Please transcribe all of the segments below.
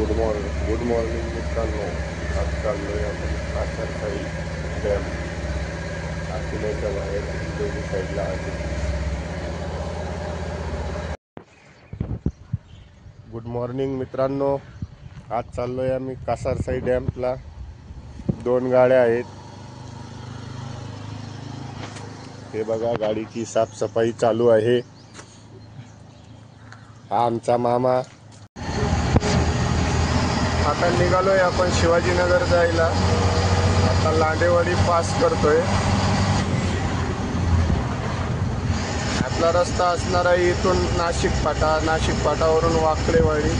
Good morning मित्रांनो. आज चाललोय आपण कासारसाई डॅम पुण्याच्या बाहेर दोन्ही साईडला आहे. गुड मॉर्निंग मित्रांनो. आज चाललोय आम्ही कासारसाई डॅमला. 2 गाड्या आहेत. हे बघा, गाडीची साफसफाई चालू आहे. हा आमचा मामा. आता निघालोय आपण शिवाजीनगर जायला. आता लांडेवाडी पास करतोय. आपला रस्ता असणार आहे इथून नाशिक फाटावरून वाकडेवाडी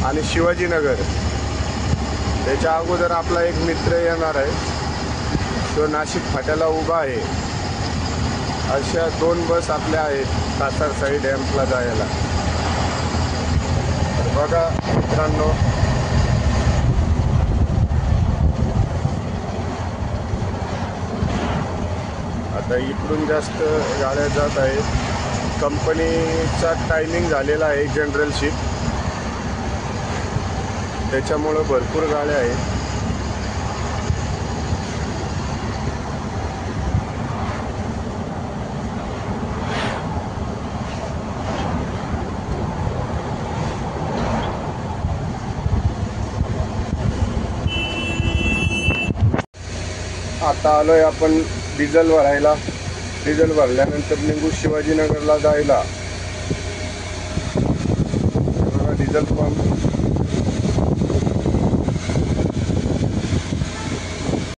आणि शिवाजीनगर. त्याच्या अगोदर आपला एक मित्र येणार आहे, तो नाशिक फाट्याला उभा आहे. अशा 2 बस आपल्या आहेत कासारसाई डॅमला जायला. बघा मित्रांनो, आता इकडून जास्त गाड्या जात आहेत. कंपनीचा टायमिंग झालेला आहे जनरल शिफ्ट, त्याच्यामुळं भरपूर गाड्या आहेत. आता आलोय आपण डिझेल भरायला. डिझेल भरल्यानंतर निघू शिवाजीनगरला जायला. Diesel pump